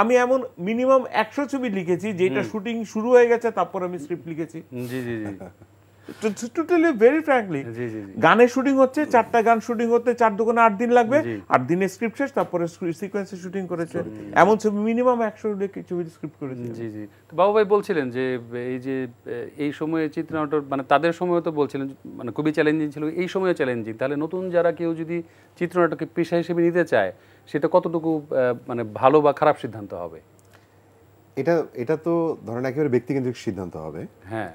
Speaker 2: আমি এমন মিনিমাম 100 ছবি লিখেছি যেটা শুটিং শুরু হয়ে গেছে, তারপর আমি স্ক্রিপ্ট লিখেছি। টোটালি ভেরি ফ্র্যাঙ্কলি, গানের শুটিং হচ্ছে 4টা গান শুটিং হতে 4 দুগুণে 8 দিন লাগবে, 8 দিনে স্ক্রিপ্ট শেষ, তারপরে সিকোয়েন্সে শুটিং করেছে। এমন ছবি মিনিমাম 100 ছবি স্ক্রিপ্ট করেছে।
Speaker 1: জি জি। তো বাবু ভাই বলছিলেন যে এই যে এই সময়ে চিত্রনাট্য মানে তাদের সময় তো বলছিলেন মানে খুবই চ্যালেঞ্জিং ছিল, এই সময়ে চ্যালেঞ্জিং। তাহলে নতুন যারা কেউ যদি চিত্রনাট্যকে পেশা হিসেবে নিতে চায়, সেটা কতটুকু মানে ভালো বা খারাপ সিদ্ধান্ত হবে?
Speaker 3: এটা তো ধরেন একেবারে ব্যক্তিকেন্দ্রিক সিদ্ধান্ত হবে।
Speaker 1: হ্যাঁ,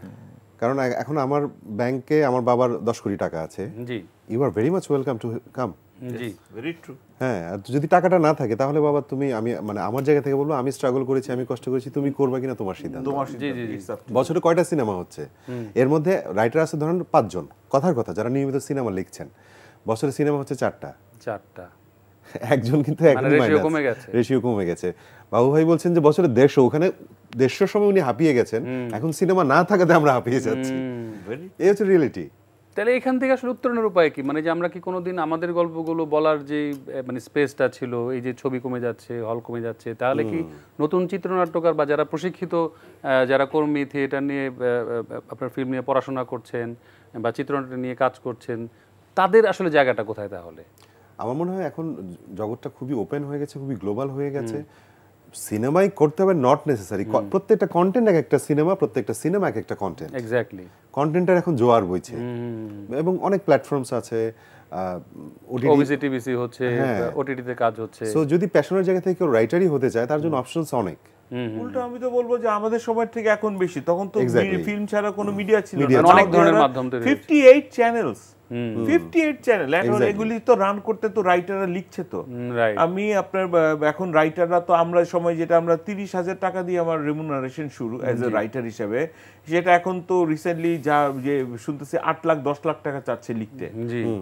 Speaker 3: কারণ এখন আমার ব্যাংকে আমার বাবার 10 কোটি টাকা আছে।
Speaker 1: জি,
Speaker 3: you are very much welcome to come.
Speaker 1: জি,
Speaker 2: ভেরি ট্রু।
Speaker 3: হ্যাঁ, আর যদি টাকাটা না থাকে তাহলে বাবা আমি মানে আমার জায়গা থেকে বলবো, আমি স্ট্রাগল করেছি, আমি কষ্ট করেছি, তুমি করবা কিনা তোমার সিদ্ধান্ত। বছরে কয়টা সিনেমা হচ্ছে? এর মধ্যে রাইটার আছে ধরেন 5 জন, কথার কথা, যারা নিয়মিত সিনেমা লিখছেন। বছরে সিনেমা হচ্ছে 4টা। একজন কিন্তু রেশিও কমে গেছে। বাবু ভাই বলছেন যে বছরে 150, ওখানে 150 সময় উনি হাঁপিয়ে গেছেন, এখন সিনেমা না থাকাতে আমরা হাঁপিয়ে যাচ্ছি। এই হচ্ছে রিয়েলিটি।
Speaker 1: তাহলে এখান থেকে আসলে উত্তরণের উপায় কি? মানে যে আমরা কি কোনোদিন আমাদের গল্পগুলো বলার যে মানে স্পেসটা ছিল, এই যে ছবি কমে যাচ্ছে, হল কমে যাচ্ছে, তাহলে কি নতুন চিত্রনাট্যকার বা যারা প্রশিক্ষিত যারা কর্মী থিয়েটার নিয়ে আপনার ফিল্ম নিয়ে পড়াশোনা করছেন বা চিত্রনাট্য নিয়ে কাজ করছেন, তাদের আসলে জায়গাটা কোথায়? তাহলে
Speaker 3: আমার মনে হয় এখন জগৎটা খুবই ওপেন হয়ে গেছে, খুবই গ্লোবাল হয়ে গেছে। সিনেমাই করতে হবে নট নেসেসারি, প্রত্যেকটা কন্টেন্ট এক একটা সিনেমা, প্রত্যেকটা সিনেমা এক একটা কন্টেন্ট।
Speaker 1: এক্স্যাক্টলি,
Speaker 3: কন্টেন্টের এখন জোয়ার বইছে এবং অনেক প্ল্যাটফর্মস আছে,
Speaker 1: ওবিসি টিভিসি হচ্ছে, ওটিটিতে কাজ হচ্ছে।
Speaker 3: সো যদি প্যাশনের জায়গা থেকে কেউ রাইটারই হতে চায়, তার জন্য অপশনস অনেক।
Speaker 2: উল্টো আমি তো বলবো যে আমাদের সময় থেকে এখন বেশি, তখন তো ফিল্ম ছাড়া কোনো মিডিয়া ছিল না,
Speaker 1: অনেক ধরনের মাধ্যম তৈরি,
Speaker 2: 58 চ্যানেলস, 58 চ্যানেল। এখন এগুলি তো রান করতে তো রাইটাররা লিখছে। তো আমি আপনার এখন রাইটাররা তো আমরা সময় যেটা আমরা 30,000 টাকা দিয়ে আমার রেমুনারেশন শুরু অ্যাজ এ রাইটার হিসেবে, সেটা এখন তো রিসেন্টলি যা যে শুনতেছি 8 লাখ 10 লাখ টাকা চাচ্ছে লিখতে।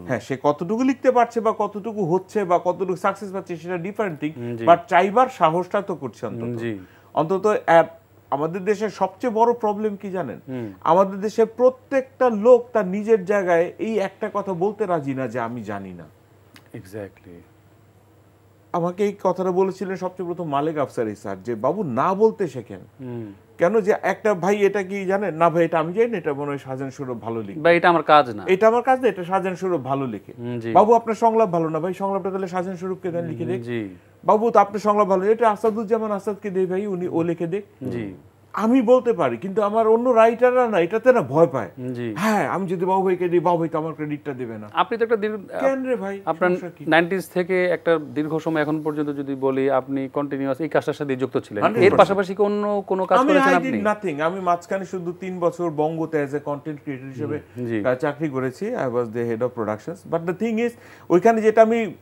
Speaker 2: হ্যাঁ, সে কতটুকু লিখতে পারছে বা কতটুকু হচ্ছে বা কতটুকু সাকসেস পাচ্ছে সেটা ডিফারেন্ট থিং, বাট চাইবার সাহসটা তো করছে অন্তত। আমাদের দেশের সবচেয়ে বড় প্রবলেম কি জানেন? আমাদের দেশের প্রত্যেকটা লোক তার নিজের জায়গায় এই একটা কথা বলতে রাজি না যে আমি জানি না।
Speaker 1: এক্স্যাক্টলি,
Speaker 2: আমাকে এই কথাটা বলেছিলেন সবচেয়ে প্রথম মালিক আফসারি স্যার, যে বাবু না বলতে শেখেন। কেন? যে একটা ভাই এটা কি জানেন না ভাই, এটা আমি জানি না, এটা মনে হয় শাহজাহান সৌরভ ভালো লিখে,
Speaker 1: ভাই এটা আমার কাজ না,
Speaker 2: এটা আমার কাজ না, এটা শাহজাহান সৌরভ ভালো লিখে। বাবু আপনার সংলাপ ভালো না, ভাই সংলাপটা তাহলে শাহজাহান সৌরভকে দেন, লিখে দেখ। বাবু তো আপনার সংলাপ ভালো, এটা আসাদুজ্জামান আসাদকে দেই ভাই, উনি ও লিখে দেখ। আমি বলতে পারি, কিন্তু আমার অন্য রাইটাররা না এটাতে না ভয় পায়। হ্যাঁ, আমি যদি বাবু ভাইকে দিই, বাবু ভাই তো আমার ক্রেডিটটা দেবে না।
Speaker 1: আপনি তো একটা
Speaker 2: কেন রে ভাই,
Speaker 1: আপনার 90s থেকে একটা দীর্ঘ সময় এখন পর্যন্ত যদি বলি, আপনি কন্টিনিউয়াস এই কাজটার সাথে যুক্ত ছিলেন। এর পাশাপাশি কি অন্য কোনো কাজ করেছেন আপনি?
Speaker 2: নাথিং। আমি মাঝখানে শুধু 3 বছর বঙ্গতে অ্যাজ এ কন্টেন্ট ক্রিয়েটর হিসেবে চাকরি করেছি। I was the head of productions. But the thing is, ওইখানে যেটা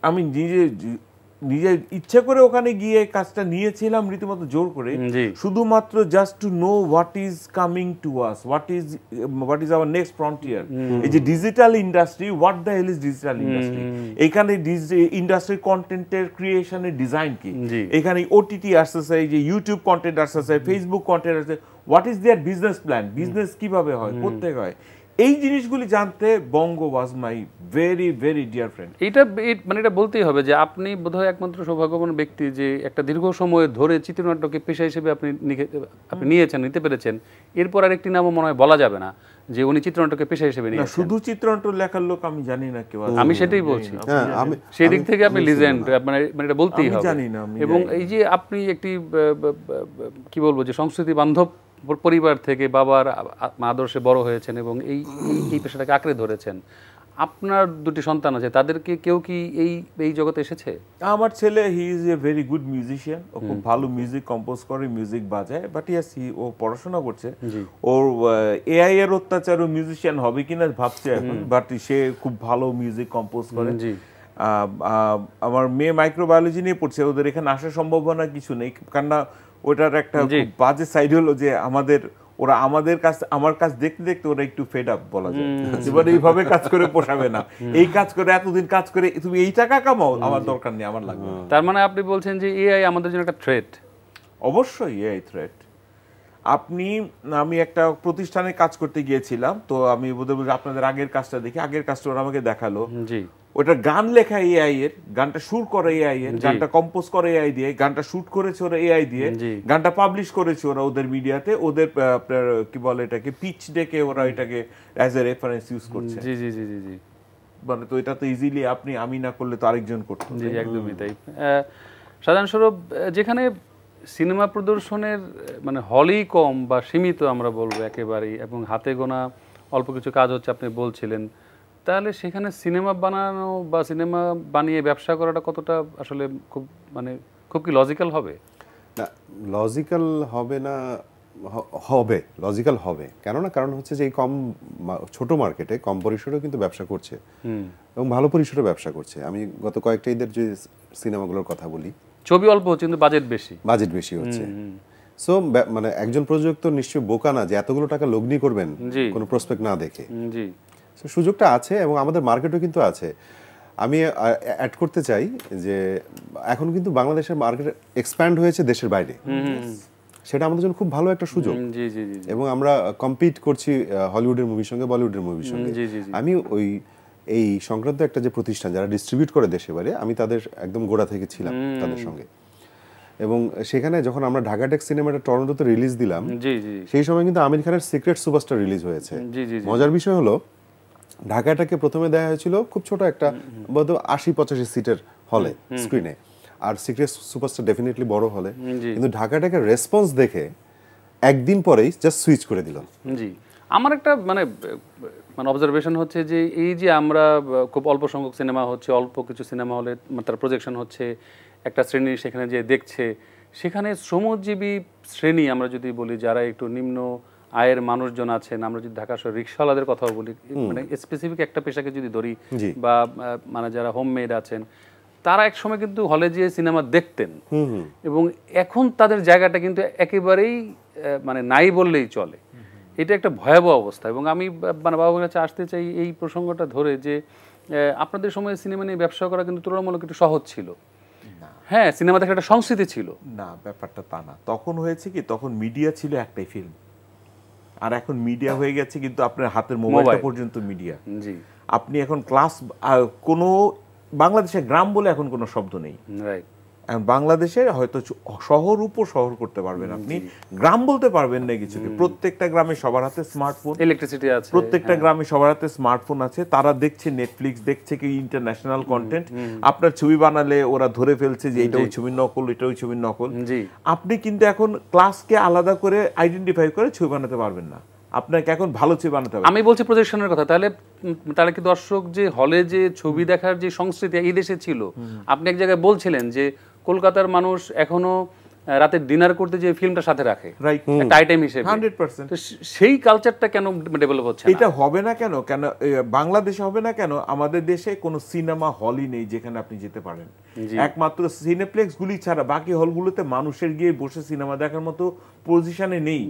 Speaker 2: আমি নিজে ইচ্ছে করে ওখানে গিয়ে কাজটা নিয়েছিলাম রীতিমতো জোর করে, শুধুমাত্র just to know what is coming to us, what is our next frontier. এই যে digital industry, what the hell is digital industry, এখানে ইন্ডাস্ট্রি কন্টেন্টের ক্রিয়েশনের ডিজাইন কি, এখানে ওটিটি আসতেছে, এই যে ইউটিউব কন্টেন্ট আসতেছে, ফেসবুক কন্টেন্ট আসছে, what is their business plan, business কিভাবে হয়, করতে হয়, এই জিনিসগুলি জানতে Bongo was my very very dear friend.
Speaker 1: মানে এটা বলতেই হবে যে আপনি বোধহয় একমাত্র সৌভাগ্যবান ব্যক্তি যে একটা দীর্ঘ সময় ধরে চিত্রনাট্যকে পেশা হিসেবে আপনি নিয়েছেন, নিতে পেরেছেন। এরপর আরেকটি নামও মনে হয় বলা যাবে না যে উনি চিত্রনাট্যকে পেশা হিসেবে নিয়েছেন।
Speaker 2: শুধু চিত্রনাট্য লেখার লোক আমি জানি না কেউ,
Speaker 1: আমি সেটাই বলছি। সেই দিক থেকে আপনি লিজেন্ড, মানে এটা বলতেই হবে। এবং এই যে আপনি একটি কি বলবো যে সংস্কৃতি বান্ধব পরিবার থেকে বাবার আদর্শে বড় হয়েছেন এবং এই এই পেশাটাকে আঁকড়ে ধরেছেন, আপনার দুটি সন্তান আছে, তাদেরকে কেউ কি এই এই জগতে এসেছে?
Speaker 2: আমার ছেলে he is a very good musician, ও খুব ভালো মিউজিক কম্পোজ করে, মিউজিক বাজায়, বাট ইয়াস ও পড়াশোনা করছে। ওর এআই এর অত্যাচার ও মিউজিশিয়ান হবে কিনা ভাবছে এখন, বাট সে খুব ভালো মিউজিক কম্পোজ করে। আমার মেয়ে মাইক্রোবায়োলজি নিয়ে পড়ছে, ওদের এখানে আসার সম্ভাবনা কিছু নেই, কেননা ওটার একটা বাজে সাইড হলো যে ওরা আমার কাজ দেখতে দেখতে ওরা একটু ফেড আপ বলা যায়, এবার এইভাবে কাজ করে পোষাবে না, এই কাজ করে এতদিন কাজ করে তুমি এই টাকা কামাও, আমার দরকার নেই, আমার লাগবে।
Speaker 1: তার মানে আপনি বলছেন যে এআই আমাদের জন্য একটা থ্রেট?
Speaker 2: অবশ্যই এআই থ্রেট। আমি একটা প্রতিষ্ঠানে কাজ করতে গিয়েছিলাম, তো আমি বোধহয় আপনাদের আগের কাজটা দেখি, আগের কাজটা ওরা আমাকে দেখালো, ওটা গান লেখা এআই এর, গানটা সুর করে এআই এর, গানটা কম্পোজ করে এআই দিয়ে, গানটা শুট করেছে ওরা এআই দিয়ে, গানটা পাবলিশ করেছে ওরা ওদের মিডিয়াতে, ওদের আপনার কি বলে এটাকে পিচ ডেকে ওরা এটাকে অ্যাজ এ রেফারেন্স ইউজ করছে।
Speaker 1: জি জি জি জি জি।
Speaker 2: মানে তো এটা তো ইজিলি আমি না করলে তো আরেকজন করতো।
Speaker 1: জি একদমই তাই। সাধারণ স্বরূপ যেখানে সিনেমা প্রদর্শনের মানে হলই কম বা সীমিত আমরা বলবো একেবারেই, এবং হাতে গোনা অল্প কিছু কাজ হচ্ছে আপনি বলছিলেন, তাহলে সেখানে সিনেমা বানানো বা সিনেমা বানিয়ে ব্যবসা করাটা কতটা আসলে খুব কি লজিক্যাল হবে?
Speaker 3: না, লজিক্যাল হবে না, হবে, লজিক্যাল হবে। কারণ হচ্ছে যে এই ছোট মার্কেটে কম পরিসরেও কিন্তু ব্যবসা করছে এবং ভালো পরিসরে ব্যবসা করছে। আমি গত কয়েকটা ঈদের যে সিনেমাগুলোর কথা বলি,
Speaker 1: ছবি অল্প হচ্ছে কিন্তু বাজেট বেশি হচ্ছে।
Speaker 3: সো মানে একজন প্রযোজক তো নিশ্চয়ই বোকা না যে এতগুলো টাকা লগ্নি করবেন কোনো প্রসপেক্ট না দেখে। সুযোগটা আছে এবং আমাদের মার্কেটও কিন্তু আছে। আমি অ্যাড করতে চাই যে এখন কিন্তু বাংলাদেশের মার্কেট এক্সপ্যান্ড হয়েছে দেশের বাইরে, সেটা আমাদের জন্য খুব ভালো একটা সুযোগ। এবং আমরা কম্পিট করছি হলিউডের মুভির সঙ্গে, বলিউডের মুভির সঙ্গে। আমি এই সংক্রান্ত একটা যে প্রতিষ্ঠান যারা ডিস্ট্রিবিউট করে দেশে বাইরে, আমি তাদের একদম গোড়া থেকে ছিলাম তাদের সঙ্গে। এবং সেখানে যখন আমরা ঢাকা টেক সিনেমাটা টরন্টোতে রিলিজ দিলাম, সেই সময় কিন্তু আমির খানের সিক্রেট সুপারস্টার রিলিজ হয়েছে। মজার বিষয় হলো ঢাকাটাকে প্রথমে দেওয়া হয়েছিল খুব ছোট একটা বোধ 80-85 সিটের হলে স্ক্রিনে, আর সিক্রেট সুপারস্টার ডেফিনেটলি বড় হলে, কিন্তু ঢাকাটাকে রেসপন্স দেখে একদিন পরেই জাস্ট সুইচ করে দিল।
Speaker 1: জি, আমার একটা মানে অবজারভেশন হচ্ছে যে এই যে আমরা খুব অল্প সংখ্যক সিনেমা হচ্ছে, অল্প কিছু সিনেমা হলে তার প্রজেকশন হচ্ছে, একটা শ্রেণী সেখানে যে দেখছে, সেখানে শ্রমজীবী শ্রেণী আমরা যদি বলি, যারা একটু নিম্ন আয়ের মানুষজন আছেন, আমরা যদি ঢাকা শহর রিক্সাওয়ালাদের কথাও বলি, মানে স্পেসিফিক একটা পেশাকে যদি ধরি, বা মানে যারা হোমমেড আছেন, তারা এক সময় কিন্তু হলে যেয়ে সিনেমা দেখতেন, এবং এখন তাদের জায়গাটা কিন্তু একেবারেই মানে নাই বললেই চলে। এটা একটা ভয়াবহ অবস্থা। এবং আমি মানে বাবার কাছে আসতে চাই এই প্রসঙ্গটা ধরে যে আপনাদের সময় সিনেমা নিয়ে ব্যবসা করা কিন্তু তুলনামূলক একটু সহজ ছিল। হ্যাঁ, সিনেমা দেখার একটা সংস্কৃতি ছিল
Speaker 2: না, ব্যাপারটা তা না। তখন হয়েছে কি, তখন মিডিয়া ছিল একটাই ফিল্ম, আর এখন মিডিয়া হয়ে গেছে কিন্তু আপনার হাতের মোবাইলটা পর্যন্ত মিডিয়া।
Speaker 1: জি,
Speaker 2: আপনি এখন কোনো বাংলাদেশে গ্রাম বলে এখন কোনো শব্দ নেই।
Speaker 1: রাইট।
Speaker 2: বাংলাদেশে হয়তো শহর উপশহর করতে পারবেন, আপনি গ্রাম বলতে পারবেন না কিছুকে। প্রত্যেকটা গ্রামে সবার হাতে স্মার্টফোন,
Speaker 1: ইলেকট্রিসিটি আছে,
Speaker 2: প্রত্যেকটা গ্রামে সবার হাতে স্মার্টফোন আছে, তারা দেখছে নেটফ্লিক্স, দেখছে কি ইন্টারন্যাশনাল কন্টেন্ট। আপনার ছবি বানালে ওরা ধরে ফেলছে যে এটা ওই ছবির নকল, এটা ওই ছবির নকল। আপনি কিন্তু এখন ক্লাসকে আলাদা করে আইডেন্টিফাই করে ছবি বানাতে পারবেন না, আপনাকে এখন ভালো ছবি বানাতে হবে।
Speaker 1: আমি বলছি প্রজেকশনের কথা। তাহলে কি দর্শক যে হলে যে ছবি দেখার যে সংস্কৃতি এই দেশে ছিল, আপনি এক জায়গায় বলছিলেন যে কলকাতার মানুষ এখনো রাতে ডিনার করতে যে ফিল্মটা সাথে রাখে, একটা আইটেম হিসেবে
Speaker 2: 100%।
Speaker 1: সেই কালচারটা কেন ডেভেলপ হচ্ছে?
Speaker 2: এটা হবে না কেন বাংলাদেশে হবে না কেন? আমাদের দেশে কোনো সিনেমা হলই নেই যেখানে আপনি যেতে পারেন। একমাত্র সিনেপ্লেক্স গুলি ছাড়া বাকি হলগুলোতে মানুষের গিয়ে বসে সিনেমা দেখার মতো পজিশনে নেই।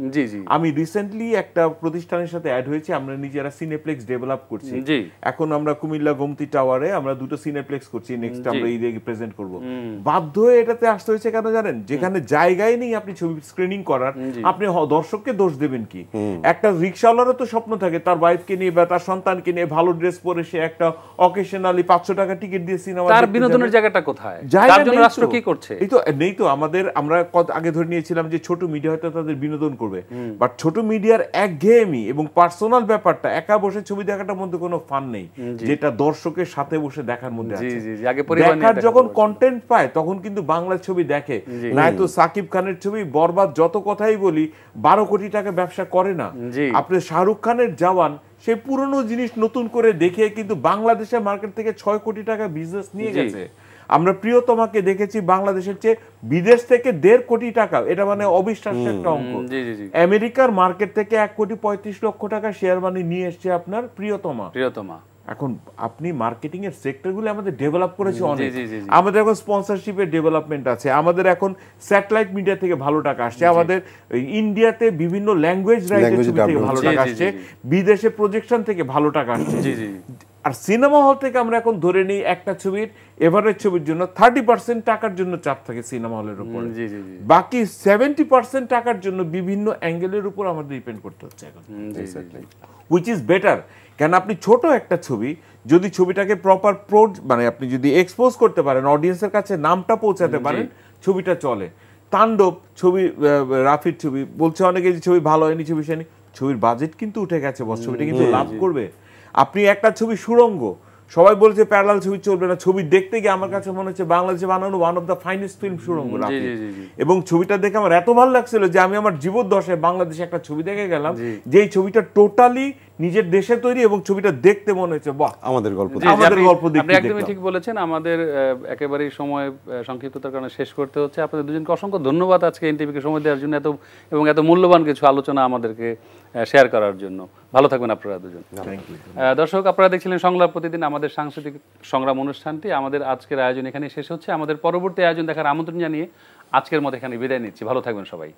Speaker 2: আমি রিসেন্টলি একটা প্রতিষ্ঠানের সাথে অ্যাড হয়েছি, আমরা নিজেরা সিনেপ্লেক্স ডেভেলপ করছি। এখন আমরা কুমিল্লা গোমতী টাওয়ারে আমরা 2টো সিনেপ্লেক্স করছি, নেক্সট আমরা এই দিকে প্রেজেন্ট করব। বাধ্য হয়ে এটাতে আসতে হয়েছে কেন জানেন? যেখানে জায়গায় নেই আপনি ছবি স্ক্রিনিং করার, আপনি দর্শককে দোষ দেবেন কি? একটা রিক্সাওয়ালারও তো স্বপ্ন থাকে তার ওয়াইফকে নিয়ে বা তার সন্তানকে নিয়ে ভালো ড্রেস পরে সে একটা অকেশনালি 500 টাকা টিকিট দিয়ে সিনেমা, তার বিনোদনের
Speaker 1: জায়গাটা কোথায়? তার জন্য রাষ্ট্র কি করছে?
Speaker 2: এই তো নেই তো। আমরা আগে ধরে নিয়েছিলাম যে ছোট মিডিয়া হয়তো তাদের বিনোদন করবে, বাট ছোট মিডিয়ার একঘেয়েমি এবং পার্সোনাল ব্যাপারটা, একা বসে ছবি দেখাটার মধ্যে কোনো ফান নেই যেটা দর্শকের সাথে বসে দেখার মধ্যে আছে। দেখার যখন কন্টেন্ট পায় তখন কিন্তু বাংলা ছবি দেখে, নয়তো সাকিব খানের ছবি বরবাদ যত কথাই বলি 12 কোটি টাকা ব্যবসা করে না। আপনি শাহরুখ খানের জওয়ান সেই পুরনো জিনিস নতুন করে দেখে কিন্তু বাংলাদেশের মার্কেট থেকে 6 কোটি টাকা বিজনেস নিয়ে গেছে। আমরা প্রিয়তমাকে দেখেছি বাংলাদেশের চেয়ে বিদেশ থেকে 1.5 কোটি টাকা, এটা মানে অবিশ্বাস্য একটা অঙ্ক। আমেরিকার মার্কেট থেকে 1,35,00,000 টাকা শেয়ার মানি নিয়ে এসছে আপনার প্রিয়তমা। এখন আপনি মার্কেটিং এর সেক্টরগুলো আমাদের ডেভেলপ করেছি অনেক। আমাদের এখন স্পন্সরশিপের ডেভেলপমেন্ট আছে, আমাদের এখন স্যাটেলাইট মিডিয়া থেকে ভালো টাকা আসছে, আমাদের ইন্ডিয়াতে বিভিন্ন ল্যাঙ্গুয়েজ রাইটের থেকে ভালো টাকা আসছে, বিদেশে প্রজেকশন থেকে ভালো টাকা আসছে। আর সিনেমা হল থেকে আমরা এখন ধরে নিই একটা ছবির এভারেজ ছবির জন্য 30% টাকার জন্য চাপ থাকে সিনেমা হলের উপর, বাকি 70% টাকার জন্য বিভিন্ন অ্যাঙ্গেলের উপর আমাদের ডিপেন্ড করতে হচ্ছে এখন, হুইচ ইজ বেটার। কেন আপনি ছোট একটা ছবি যদি ছবিটাকে প্রপার মানে আপনি যদি এক্সপোজ করতে পারেন, অডিয়েন্সের কাছে নামটা পৌঁছাতে পারেন, ছবিটা চলে। তাণ্ডব ছবি, রাফির ছবি বলছে অনেকে যে ছবি ভালো হয়নি, ছবি হয়নি, ছবির বাজেট কিন্তু উঠে গেছে বস, ছবিটা কিন্তু লাভ করবে। আপনি একটা ছবি সুড়ঙ্গ, সবাই বলছে প্যারালাল ছবি চলবে না, ছবি দেখতে গিয়ে আমার কাছে মনে হচ্ছে বাংলাদেশে বানানো one of the finest film সুড়ঙ্গ। এবং ছবিটা দেখে আমার এত ভালো লাগছিল যে আমি আমার জীবদ্দশায় বাংলাদেশে একটা ছবি দেখে গেলাম, যে এই ছবিটা টোটালি নিজের দেশে তৈরি এবং ছবিটা দেখতে মনে হচ্ছে বাহ আমাদের গল্প।
Speaker 1: আপনি একদমই ঠিক বলেছেন। আমাদের একেবারেই সময় সংক্ষিপ্ততার কারণে শেষ করতে হচ্ছে। আপনাদের দুজনকে অসংখ্য ধন্যবাদ আজকে এনটিভিকে সময় দেওয়ার জন্য, এত মূল্যবান কিছু আলোচনা আমাদেরকে শেয়ার করার জন্য। ভালো থাকবেন আপনারা দুজন। দর্শক, আপনারা দেখছিলেন সংলাপ প্রতিদিন, আমাদের সাংস্কৃতিক সংগ্রাম অনুষ্ঠানটি। আমাদের আজকের আয়োজন এখানে শেষ হচ্ছে। আমাদের পরবর্তী আয়োজন দেখার আমন্ত্রণ জানিয়ে আজকের মতো এখানে বিদায় নিচ্ছি। ভালো থাকবেন সবাই।